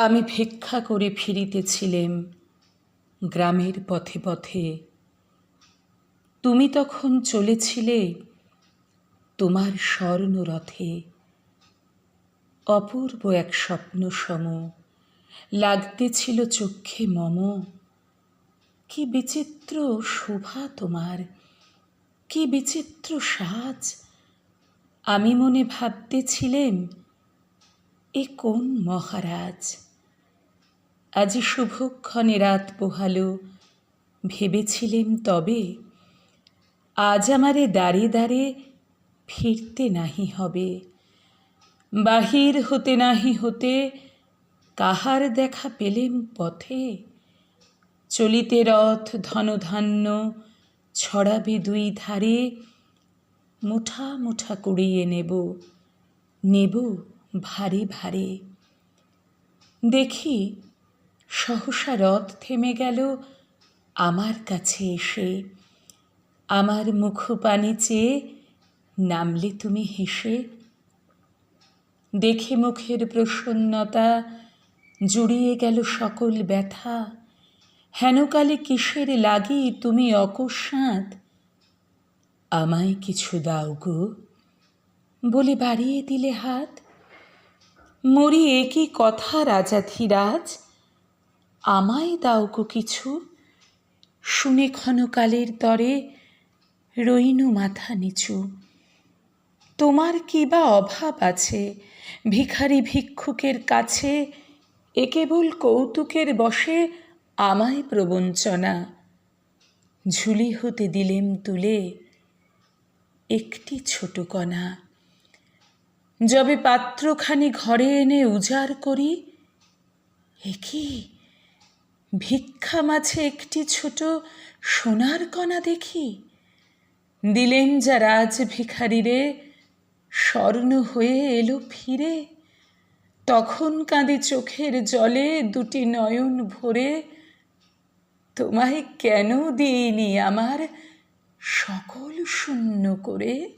আমি ভিক্ষা করে ফিরিতেছিলেম গ্রামের পথে পথে। তুমি তখন চলেছিলে তোমার স্বর্ণরথে। অপূর্ব এক স্বপ্ন সম লাগতেছিল চক্ষে মম। কি বিচিত্র শোভা তোমার, কি বিচিত্র সাজ। আমি মনে ভাবতেছিলেম, এ কোন মহারাজ। আজি শুভক্ষণে রাত পোহালো, ভেবেছিলেম তবে আজ আমারে দ্বারে দ্বারে ফিরতে নাহি হবে। বাহির হতে নাহি হতে কাহার দেখা পেলেম পথে। চলিতে রথ ধনধান্য ছড়াবে দুই ধারে। মুঠা মুঠা কুড়িয়ে নেব, নেব ভারে ভারে। দেখি সহসা রথ থেমে গেল আমার কাছে এসে। আমার মুখপানে চেয়ে নামলে তুমি হেসে। দেখে মুখের প্রসন্নতা জুড়িয়ে গেল সকল ব্যথা। হেনকালে কিসের লাগি তুমি অকস্মাৎ আমায় কিছু দাও গো বলে বাড়িয়ে দিলে হাত। মরি একই কথা রাজাধিরাজ, আমায় দাও গো কিছু। শুনে ক্ষণকালের তরে রইনু মাথা নিচু। তোমার কি বা অভাব আছে ভিখারি ভিক্ষুকের কাছে। এ কেবল কৌতুকের বশে আমায় প্রবঞ্চনা। ঝুলি হতে দিলেম তুলে একটি ছোট কণা। যবে পাত্রখানি ঘরে এনে উজাড় করি, এ কি ভিক্ষা মাঝে একটি ছোট সোনার কণা দেখি। দিলেম যা রাজ ভিখারিরে, স্বর্ণ হয়ে এলো ফিরে। তখন কাঁদে চোখের জলে দুটি নয়ন ভরে। তোমায় কেন দিইনি আমার সকল শূন্য করে।